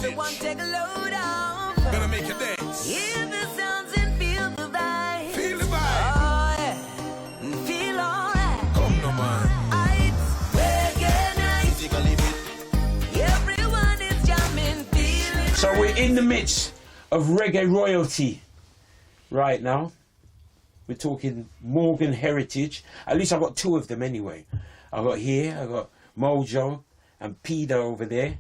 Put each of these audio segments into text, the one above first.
Everyone take a load off. Gonna make you dance. Hear the sounds and feel the vibe. Feel the vibe. Oh yeah, and feel alright. Come no man. It's reggae night. Everyone is jamming, feeling. So we're in the midst of reggae royalty right now. We're talking Morgan Heritage. At least I've got two of them anyway. I got Mojo and Petha over there.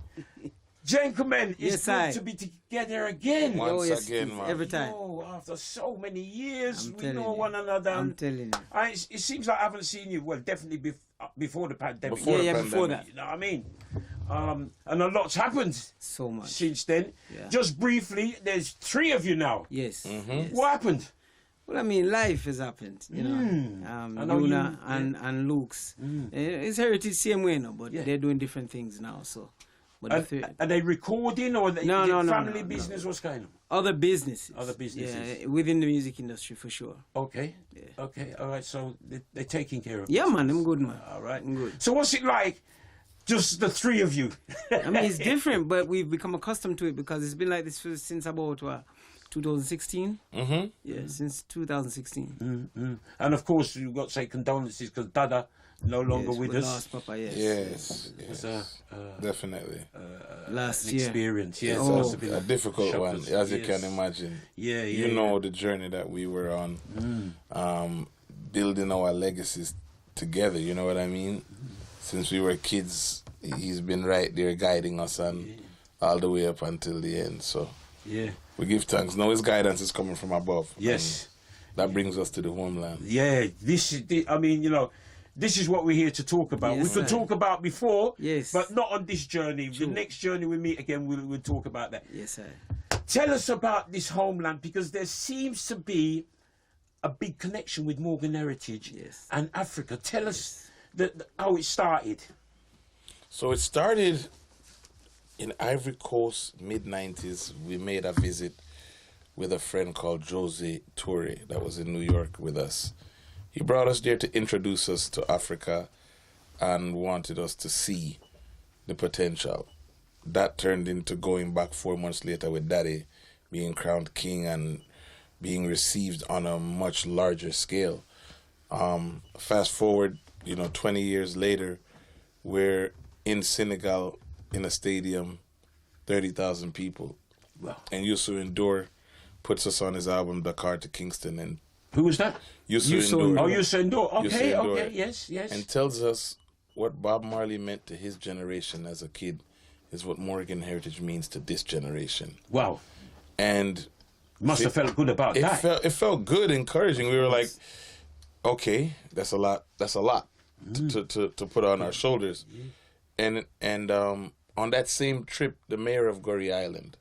Gentlemen, it's good to be together again. Once again, man. Every time. Oh, after so many years, we know you. one another. I'm telling you. It seems like I haven't seen you, well, definitely before the pandemic. Before that. You know what I mean? And a lot's happened So much. since then. Yeah. Just briefly, there's three of you now. Yes. Mm-hmm. What happened? Well, I mean, life has happened, you know. I know Luna you- and Luke's. It's heritage same way now, but they're doing different things now. So, but Are they recording or No, family business? What's going on? other businesses. Other businesses. Yeah, within the music industry for sure. Okay. Yeah. Okay. All right. So they're taking care of. Yeah, business. man, I'm good, man. All right. I'm good. So what's it like? Just the three of you. I mean, it's different, but we've become accustomed to it because it's been like this since about 2016. Mm-hmm. Yeah, since 2016. And of course, you've got to say condolences because Dada no longer Yes, with we us. lost Papa, yes. Yes. It was Definitely. Last an year. experience. Yes, Oh. it must have been A difficult shock one, us. as you Yes. can imagine. Yeah, You know the journey that we were on, building our legacies together, you know what I mean? Since we were kids, he's been right there guiding us and all the way up until the end. So Yeah. we give thanks. Now his guidance is coming from above. Yes. And that brings us to the homeland. Yeah. This is. I mean, you know. This is what we're here to talk about. Yes, we could sir. talk about before, Yes. but not on this journey. True. The next journey we meet again, we'll talk about that. Yes, sir. Tell us about this homeland, because there seems to be a big connection with Morgan Heritage Yes. and Africa. Tell us how it started. So it started in Ivory Coast, mid-90s. We made a visit with a friend called Jose Toure that was in New York with us. He brought us there to introduce us to Africa and wanted us to see the potential. That turned into going back 4 months later with Daddy, being crowned king and being received on a much larger scale. Fast forward, 20 years later, we're in Senegal in a stadium, 30,000 people. Wow. And Youssou N'Dour puts us on his album Dakar to Kingston, and Who was that? Youssou Youssou N'Dour. Oh, you said no. Okay, Youssou N'Dour. okay, yes. And tells us what Bob Marley meant to his generation as a kid is what Morgan Heritage means to this generation. Wow. And Must have felt good about that. it felt good, encouraging. We were like, okay, that's a lot to put on our shoulders. And on that same trip, the mayor of Goree Island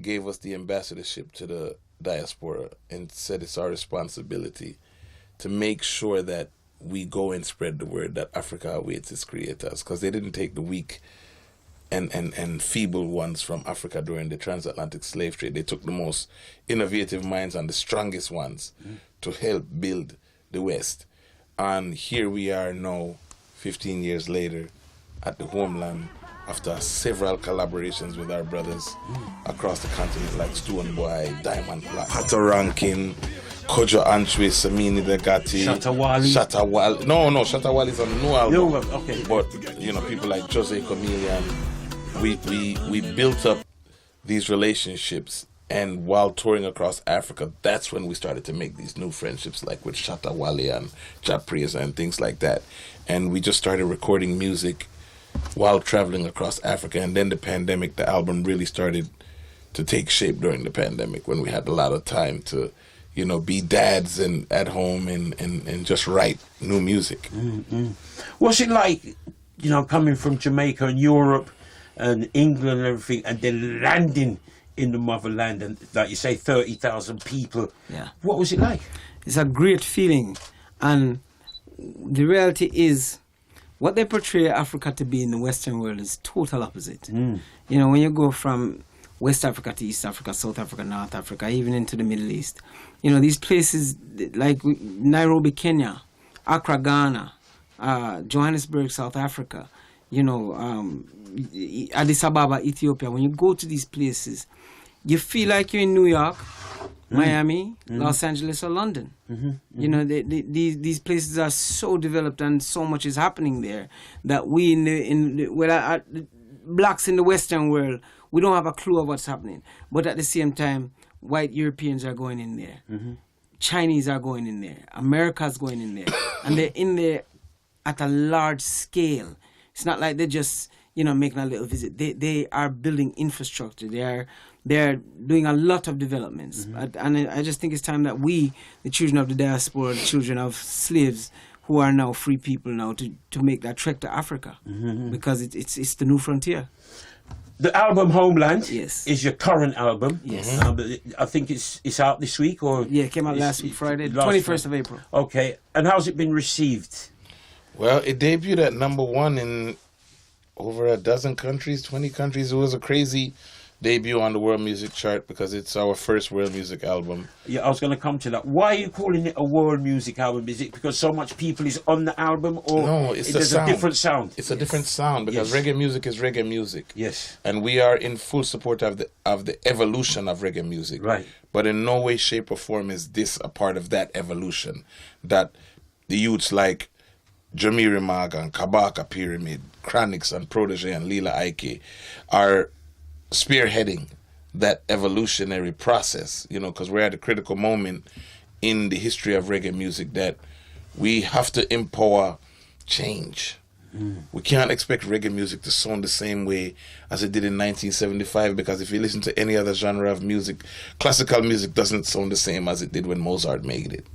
gave us the ambassadorship to the diaspora and said it's our responsibility to make sure that we go and spread the word that Africa awaits its creators, because they didn't take the weak and feeble ones from Africa during the transatlantic slave trade. They took the most innovative minds and the strongest ones to help build the West. And here we are now, 15 years later, at the homeland, after several collaborations with our brothers across the continent, like Stoneboy, Diamond Black, Pato Rankin, Kojo Antwi, Samini Degati, Shatawali. No, Shatawali's on the new album. Okay. But people like Jose Chameleon, we built up these relationships, and while touring across Africa, that's when we started to make these new friendships, like with Shatawali and Japreza and things like that. And we just started recording music while traveling across Africa. And then the album really started to take shape during the pandemic, when we had a lot of time to be dads and at home and just write new music. What's it like, coming from Jamaica and Europe and England and everything, and then landing in the motherland, and like you say, 30,000 people? Yeah. What was it like? It's a great feeling. And the reality is, what they portray Africa to be in the Western world is total opposite. When you go from West Africa to East Africa, South Africa, North Africa, even into the Middle East, these places like Nairobi, Kenya, Accra, Ghana, Johannesburg, South Africa, Addis Ababa, Ethiopia, when you go to these places, you feel like you're in New York, Miami, Los Angeles, or London. You know, these places are so developed and so much is happening there that we blacks in the Western world, we don't have a clue of what's happening. But at the same time, white Europeans are going in there. Chinese are going in there. America's going in there. And they're in there at a large scale. It's not like they're just, you know, making a little visit. They are building infrastructure. They're doing a lot of developments. And I just think it's time that we, the children of the diaspora, the children of slaves, who are now free people now, to make that trek to Africa. Because it's the new frontier. The album Homeland Yes. is your current album. Yes. I think it's out this week, or Yeah, it came out last week, Friday, the 21st of April. Okay, and how's it been received? Well, it debuted at #1 in over a dozen countries, 20 countries. It was a crazy debut on the world music chart because it's our first world music album. Yeah, I was going to come to that. Why are you calling it a world music album? Is it because so much people is on the album, or No, it's the there's sound. a different sound? It's a different sound because Yes. reggae music is reggae music. Yes. And we are in full support of the evolution of reggae music. Right. But in no way, shape, or form is this a part of that evolution. That the youths like Jamiri Maga and Kabaka Pyramid, Chronix and Protege and Lila Ike are spearheading that evolutionary process, you know, because we're at a critical moment in the history of reggae music that we have to empower change. We can't expect reggae music to sound the same way as it did in 1975, because if you listen to any other genre of music, classical music doesn't sound the same as it did when Mozart made it.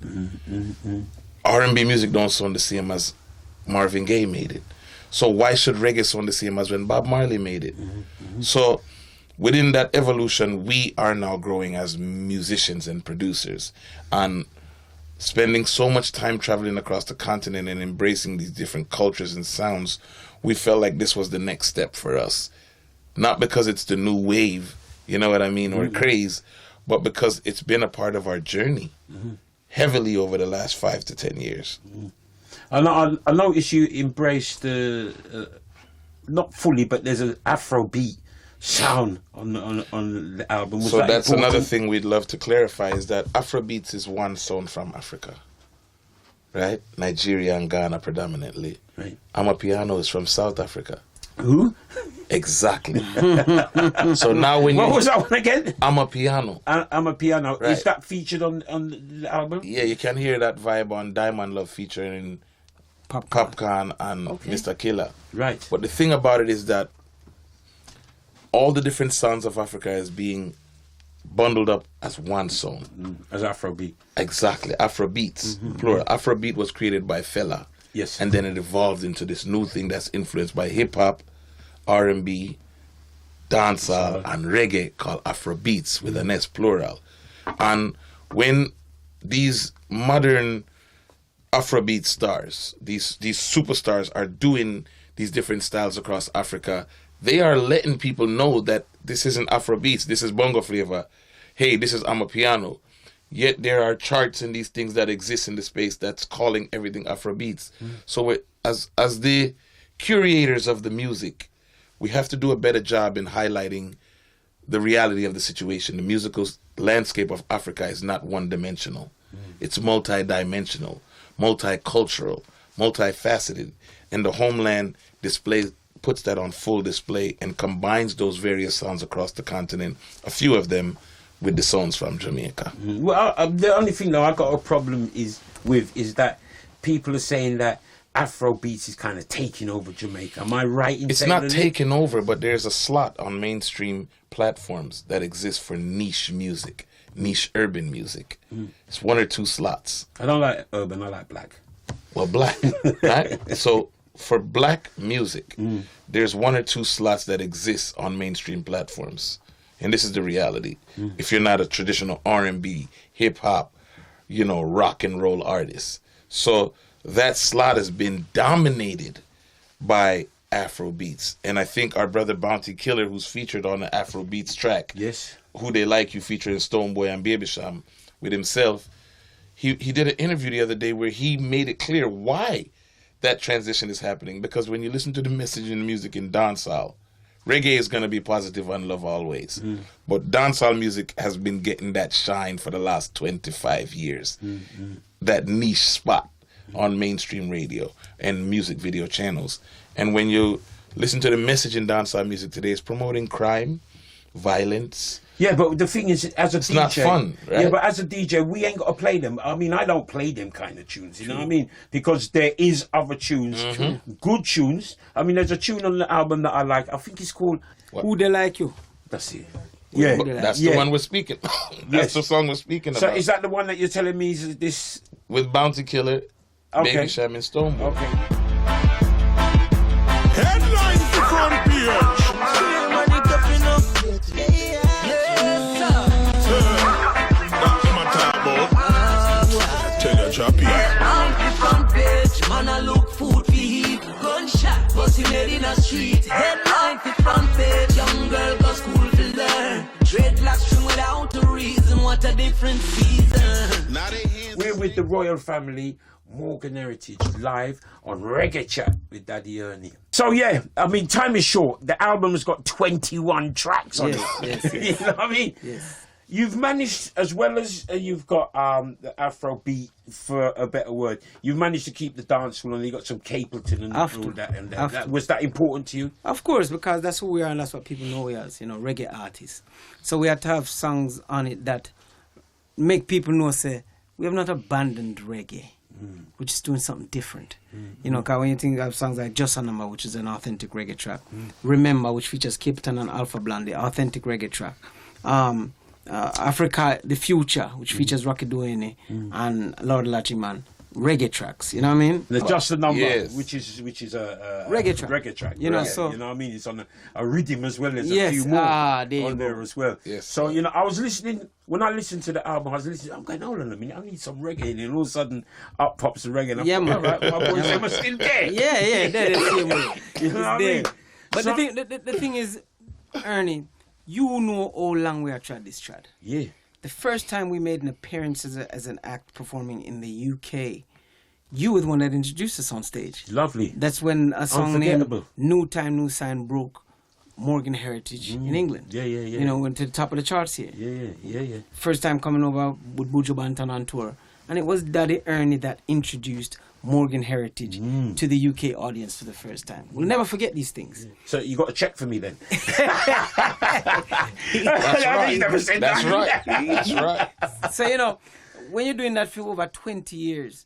R&B music don't sound the same as Marvin Gaye made it. So why should reggae sound the same as when Bob Marley made it? So within that evolution, we are now growing as musicians and producers, and spending so much time traveling across the continent and embracing these different cultures and sounds, we felt like this was the next step for us. Not because it's the new wave, you know what I mean, or craze, but because it's been a part of our journey heavily over the last 5 to 10 years. I noticed you embraced the, not fully, but there's an Afrobeat sound on the album. Was So that that's important? another thing we'd love to clarify, is that Afrobeats is one sound from Africa, right? Nigeria and Ghana predominantly. Right. Amapiano is from South Africa. Who? Exactly. So now when What you... was that one again? Amapiano. I'm a piano. Right. Is that featured on the album? Yeah, you can hear that vibe on Diamond Love featuring Popcorn and Mr. Killer. Right. But the thing about it is that all the different sounds of Africa is being bundled up as one song. As Afrobeat. Exactly. Afrobeats, plural. Afrobeat was created by Fela. Yes. And then it evolved into this new thing that's influenced by hip-hop, R&B, dancehall, and reggae, called Afrobeats with an S, plural. And when these modern Afrobeat stars, these superstars are doing these different styles across Africa, they are letting people know that this isn't Afrobeats, this is bongo flavor. Hey, this is Amapiano. Yet there are charts and these things that exist in the space that's calling everything Afrobeats. So as the curators of the music, we have to do a better job in highlighting the reality of the situation. The musical landscape of Africa is not one-dimensional. It's multi-dimensional, multicultural, multifaceted. And the Homeland puts that on full display and combines those various sounds across the continent, a few of them with the sounds from Jamaica. Well, the only thing though I got a problem is that people are saying that Afrobeats is kind of taking over Jamaica. Am I right in It's saying not that? taken over, but there's a slot on mainstream platforms that exists for niche music, niche urban music. It's 1 or 2 slots. I don't like urban, I like black. Well, black, right? So for black music, there's 1 or 2 slots that exist on mainstream platforms. And this is the reality. If you're not a traditional R&B, hip hop, rock and roll artist. So that slot has been dominated by Afrobeats. And I think our brother Bounty Killer, who's featured on the Afrobeats track, Yes. Who They Like You featuring Stoneboy and Baby Sham with himself, he did an interview the other day where he made it clear why that transition is happening. Because when you listen to the message in the music in dancehall, reggae is going to be positive and love always. But dancehall music has been getting that shine for the last 25 years. That niche spot on mainstream radio and music video channels. And when you listen to the message in dancehall music today, it's promoting crime, violence. Yeah, but the thing is, as a DJ, not fun, right? Yeah, but as a DJ, we ain't got to play them. I mean, I don't play them kind of tunes, you know what I mean? Because there is other tunes, good tunes. I mean, there's a tune on the album that I like. I think it's called Who They Like You. That's it. Yeah, That's the one we're speaking. That's the song we're speaking So about. is that the one that you're telling me is this? With Bounty Killer, Okay. Baby Sham and Stonebwoy. Okay. Headline to front page. That's my top boy. Tell your choppy. On the front page, man, I look food for heat. Gunshot, busting head in a street. Headline for front page, young girl go school to learn. Dreadlocks string without a reason, what a different season. We're with the royal family, Morgan Heritage, live on Reggae Chat with Daddy Ernie. So yeah, I mean, time is short. The album's got 21 tracks on it. Yes. You know what I mean? Yes. You've managed, as well as you've got the Afro beat, for a better word, you've managed to keep the dancehall, and you got some Capleton and all that. And that. Was that important to you? Of course, because that's who we are and that's what people know we as, reggae artists. So we had to have songs on it that make people know, say, we have not abandoned reggae. We're just doing something different. Because when you think of songs like Just a Number, which is an authentic reggae track, Remember, which features Capleton and Alpha Blondy, authentic reggae track. Africa, The Future, which features Rocky Duane and Lord Lachiman, reggae tracks. You know what I mean? The Just a Number, Yes. which is a reggae track. Reggae track. You know, right? so You know what I mean? It's on a rhythm as well as Yes, a few more there you on go. there as well. Yes. So I was listening. When I listened to the album, I'm going, hold on a minute, I need some reggae, and all of a sudden, up pops the reggae. And I'm Yeah, like, man. all right, my boys, them are still there. Yeah, they're the same way. You know what I It's mean? there. But So- the thing is, Ernie, you know how long we have tried this trad. Yeah. The first time we made an appearance as an act performing in the UK, you were the one that introduced us on stage. Lovely. That's when a song named Unforgettable. New Time, New Sign broke Morgan Heritage in England. Yeah. Went to the top of the charts here. Yeah. First time coming over with Buju Banton on tour. And it was Daddy Ernie that introduced Morgan Heritage to the UK audience for the first time. We'll never forget these things. So you got a check for me then? That's right. Never said That's that. right. That's right. So, when you're doing that for over 20 years,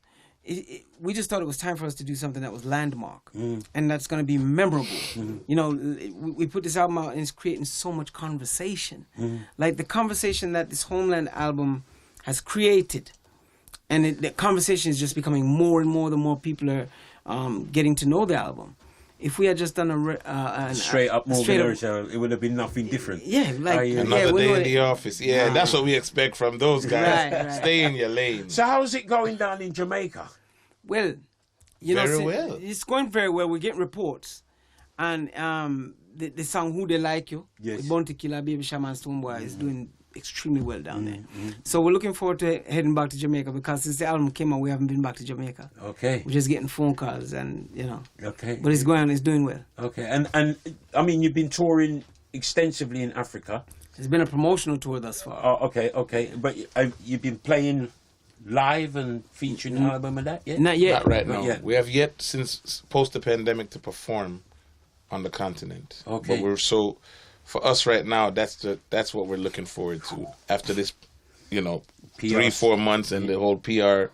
we just thought it was time for us to do something that was landmark and that's going to be memorable. We put this album out and it's creating so much conversation. Like the conversation that this Homeland album has created. And the conversation is just becoming more and more the more people are getting to know the album. If we had just done a Straight up Morgan straight up- Heritage, it would have been nothing different. Yeah, like Another we day know in it. the office. Yeah, that's what we expect from those guys. Right. Stay in your lane. So how's it going down in Jamaica? Well, Very well. It's going very well. We're getting reports, and the song "Who They Like You," Yes. with Bounty Killer, Baby Shaman, Stonebwoy is doing extremely well down there. So we're looking forward to heading back to Jamaica because since the album came out, we haven't been back to Jamaica. Okay. We're just getting phone calls and Okay. But it's doing well. Okay. And I mean, you've been touring extensively in Africa. It's been a promotional tour thus far. Oh, okay. But you've been playing live and featuring the album and that, yeah? Not yet. Not right now. Not yet. We have yet since post the pandemic to perform on the continent. Okay. But for us right now, that's what we're looking forward to after this, 3-4 months and the whole PR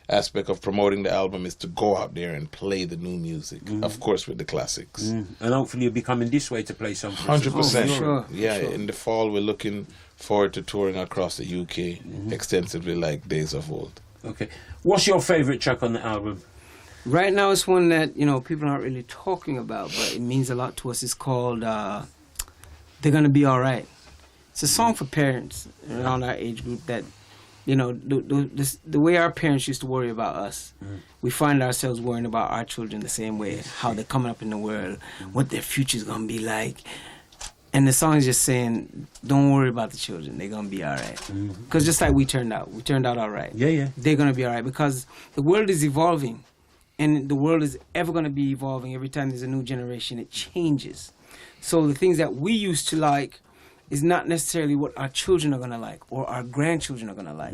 aspect of promoting the album is to go out there and play the new music, of course, with the classics. And hopefully you'll be coming this way to play something. 100%. sure. Yeah, Sure. in the fall we're looking forward to touring across the UK extensively like days of old. Okay. What's your favourite track on the album? Right now, it's one that people aren't really talking about, but it means a lot to us. It's called "They're Gonna Be All Right." It's a song for parents around our age group that, the way our parents used to worry about us, we find ourselves worrying about our children the same way, how they're coming up in the world, what their future's gonna be like. And the song is just saying, don't worry about the children, they're gonna be all right. Because just like we turned out all right. Yeah. They're gonna be all right because the world is evolving, and the world is ever gonna be evolving. Every time there's a new generation, it changes. So the things that we used to like is not necessarily what our children are going to like or our grandchildren are going to like,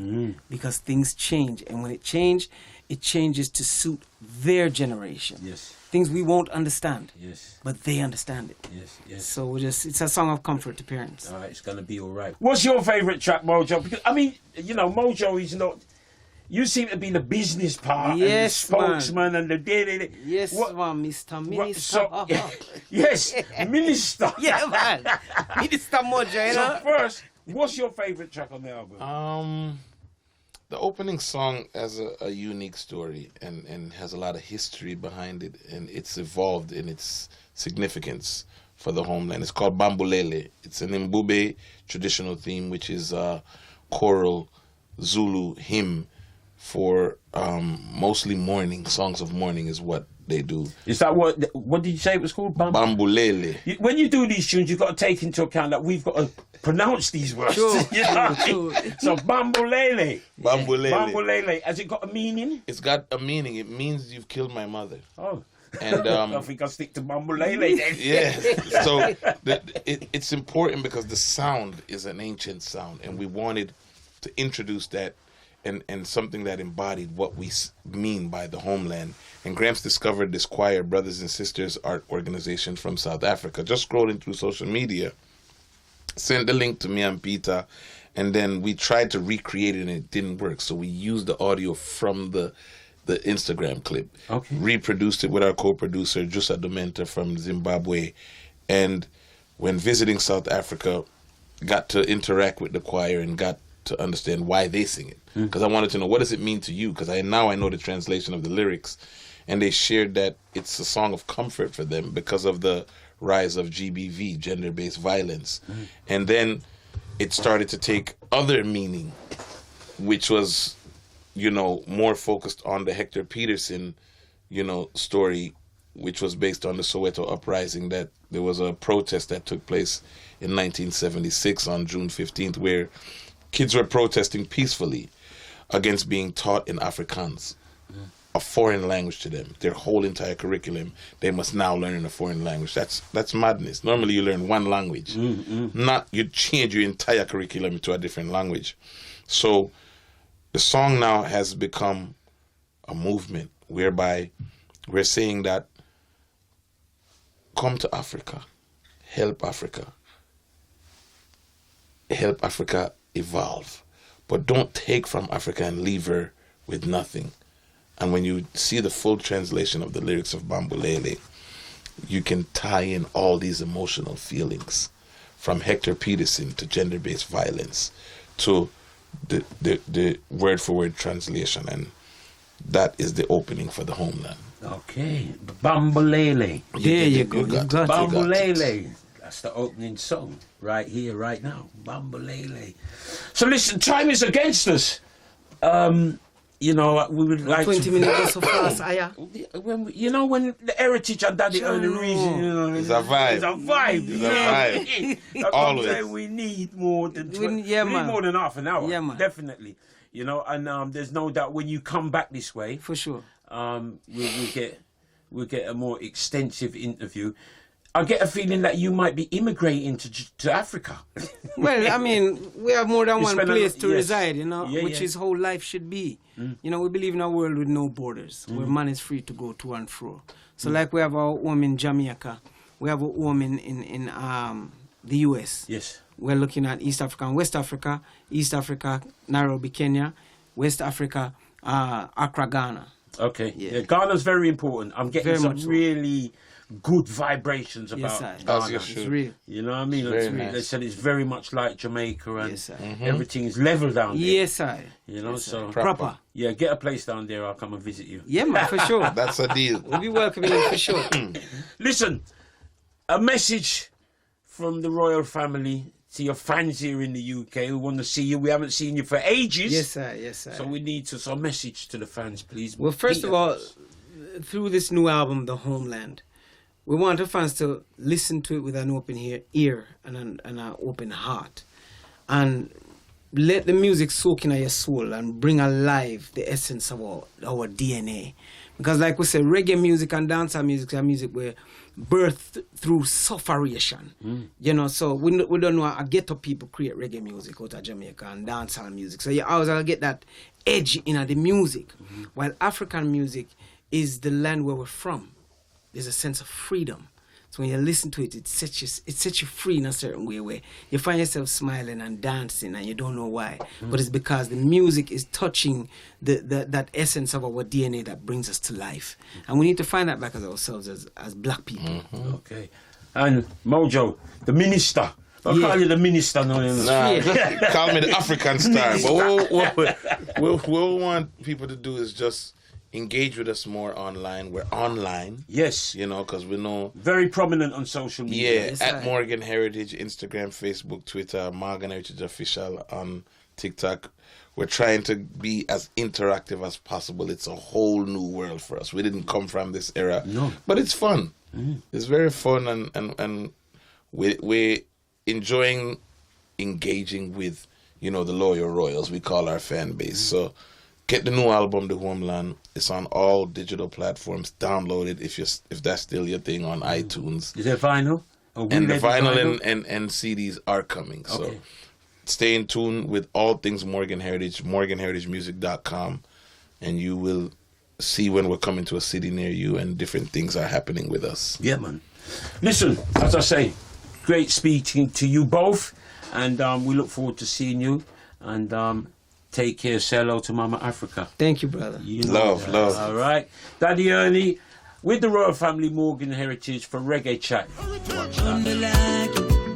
because things change. And when it changes to suit their generation. Yes. Things we won't understand. Yes. But they understand it. Yes, yes. So it's a song of comfort to parents. All right, it's going to be all right. What's your favourite track, Mojo? Because, I mean, you know, Mojo is not... You seem to be the business part, yes, and the spokesman, and the... Yes, man, Mr. Minister. Yes, Minister. Yeah, man. Minister Mojo, you know? So first, what's your favourite track on the album? The opening song has a unique story and has a lot of history behind it, and it's evolved in its significance for the homeland. It's called Bambulele. It's an Mbube traditional theme, which is a choral Zulu hymn for mostly mourning. Songs of mourning is what they do. Is that what did you say it was called? Bambulele. When you do these tunes, you've got to take into account that we've got to pronounce these words. Sure, You know what I sure. mean? So Bambulele. Bambulele. Bambulele. Has it got a meaning? It's got a meaning. It means you've killed my mother. Oh. And I think I'll stick to Bambulele then. yeah, so it's important because the sound is an ancient sound, and we wanted to introduce that and something that embodied what we mean by the homeland. And Gramps discovered this choir, Brothers and Sisters Art Organization from South Africa. Just scrolling through social media, sent the link to me and Petha, and then we tried to recreate it and it didn't work. So we used the audio from the Instagram clip, reproduced it with our co-producer, Jusa Domenta from Zimbabwe, and when visiting South Africa, got to interact with the choir and got to understand why they sing it. Because I wanted to know, what does it mean to you? Because now I know the translation of the lyrics. And they shared that it's a song of comfort for them because of the rise of GBV, gender-based violence. And then it started to take other meaning, which was, you know, more focused on the Hector Peterson, you know, story, which was based on the Soweto uprising, that there was a protest that took place in 1976 on June 15th, where kids were protesting peacefully against being taught in Afrikaans, a foreign language to them. Their whole entire curriculum, they must now learn in a foreign language. That's madness. Normally you learn one language, not you change your entire curriculum to a different language. So the song now has become a movement whereby we're saying that come to Africa, help Africa evolve. But don't take from Africa and leave her with nothing. And when you see the full translation of the lyrics of Bambulele, you can tie in all these emotional feelings, from Hector Peterson to gender-based violence to the word-for-word translation. And that is the opening for the homeland. Okay. Bambulele. There you go. You got it. Bambulele. That's the opening song right here, right now. Bambulele. So listen, time is against us. You know, we would like 20 to... minutes go so fast, Aya. When when the heritage and daddy are the reason, you know, It's a vibe. It's a vibe. It's a vibe. That's what I'm Always. saying. We need more than We 20, need- yeah, we need man. more than half an hour. Yeah, man. Definitely. You know, and there's no doubt when you come back this way, For sure. we'll get a more extensive interview. I get a feeling that you might be immigrating to Africa. Well, I mean, we have more than You one spend a place lot- to yes. reside, you know, Yeah, which yeah. is how life should be. You know, we believe in a world with no borders, where man is free to go to and fro. So like we have our home in Jamaica, we have a home in the US. Yes. We're looking at East Africa and West Africa. East Africa, Nairobi, Kenya. West Africa, Accra, Ghana. Okay. Yeah. Yeah. Ghana's very important. I'm getting Very some much so. really good vibrations about Yes, sir. Ghana. As you It's should. real. You know what I mean? Very It's nice. They said it's very much like Jamaica and Yes, sir. everything is level down there. Yes, sir. You know, Yes, sir. so Proper. yeah, get a place down there. I'll come and visit you. Yeah, man, for sure. That's a deal. We'll be welcoming you for sure. Listen, a message from the royal family to your fans here in the UK who want to see you. We haven't seen you for ages. Yes, sir. Yes, sir. So we need to, so a message to the fans, please. Well, first Peter of all, first. through this new album, The Homeland, we want the fans to listen to it with an open ear and an open heart. And let the music soak in your soul and bring alive the essence of our DNA. Because like we said, reggae music and dancehall music are music where birthed through sufferation. You know, so we don't know how ghetto people create reggae music out of Jamaica and dancehall music. So you always get that edge in the music. While African music is the land where we're from. There's a sense of freedom. So when you listen to it, it sets you free in a certain way where you find yourself smiling and dancing and you don't know why. But it's because the music is touching that essence of our DNA that brings us to life. And we need to find that back as ourselves as black people. Okay. And Mojo, the minister. I'll call you the minister now. Nah, call me the African star. But what we want people to do is just engage with us more online. We're online. Yes. You know, because we know. Very prominent on social media. Yeah, at Morgan Heritage, Instagram, Facebook, Twitter, Morgan Heritage Official on TikTok. We're trying to be as interactive as possible. It's a whole new world for us. We didn't come from this era. No. But it's fun. It's very fun and we're enjoying engaging with, you know, the loyal royals, we call our fan base. So get the new album, The Homeland. It's on all digital platforms. Download it if that's still your thing on iTunes. Is there vinyl? And the vinyl and CDs are coming. So Okay. stay in tune with all things Morgan Heritage, morganheritagemusic.com, and you will see when we're coming to a city near you and different things are happening with us. Yeah, man. Listen, as I say, great speaking to you both, and we look forward to seeing you. And take care. Say hello to Mama Africa. Thank you, brother. You know Love, that. love. All right. Daddy Ernie with the Royal Family Morgan Heritage for Reggae Chat.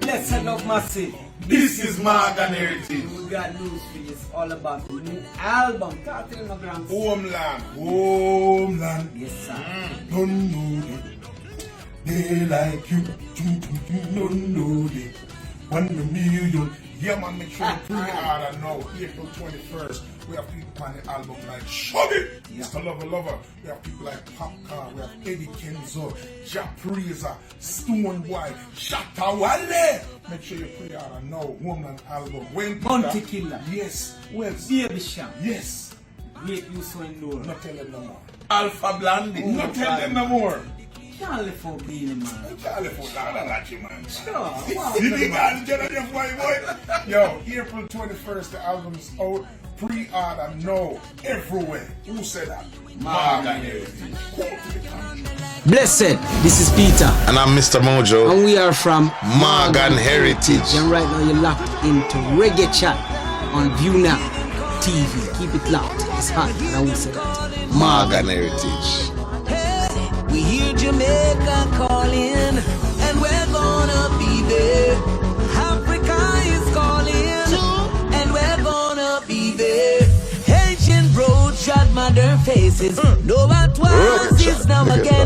Blessed love massive. This is Morgan Heritage. We got news for you. It's all about the new album. Talk to them, my grand. Homeland. Homeland. Yes, sir. Don't know it. They like you. Don't know it. 1 million. Yeah, man, make sure you pre-order now. April 21st. We have people on the album like Shuggy, Mr. Lover. We have people like Popcorn. We have Eddie Kenzo, Japreza, Stoneboy, Shatta Wale. Make sure you pre-order now. Woman album. When Bounty Killer. Yes. Well, Baby Sham. yes. Great you so endure. Not tell them no more. Alpha Blondie. Not tell them no more. Charlie for being man. Charlie for that, man. Wow. You think I'm getting them white boy? Yo, April 21st, the album is out. Pre-order now, everywhere. Who said that? Morgan Heritage. Blessed, this is Peter. And I'm Mr. Mojo. And we are from Morgan Heritage. And right now you're locked into Reggae Chat on View Now TV. Keep it locked. It's hot. And I will say that. Morgan Heritage. We hear Jamaica calling, and we're gonna be there. Africa is calling, and we're gonna be there. Ancient road shot modern faces. No what was is now again.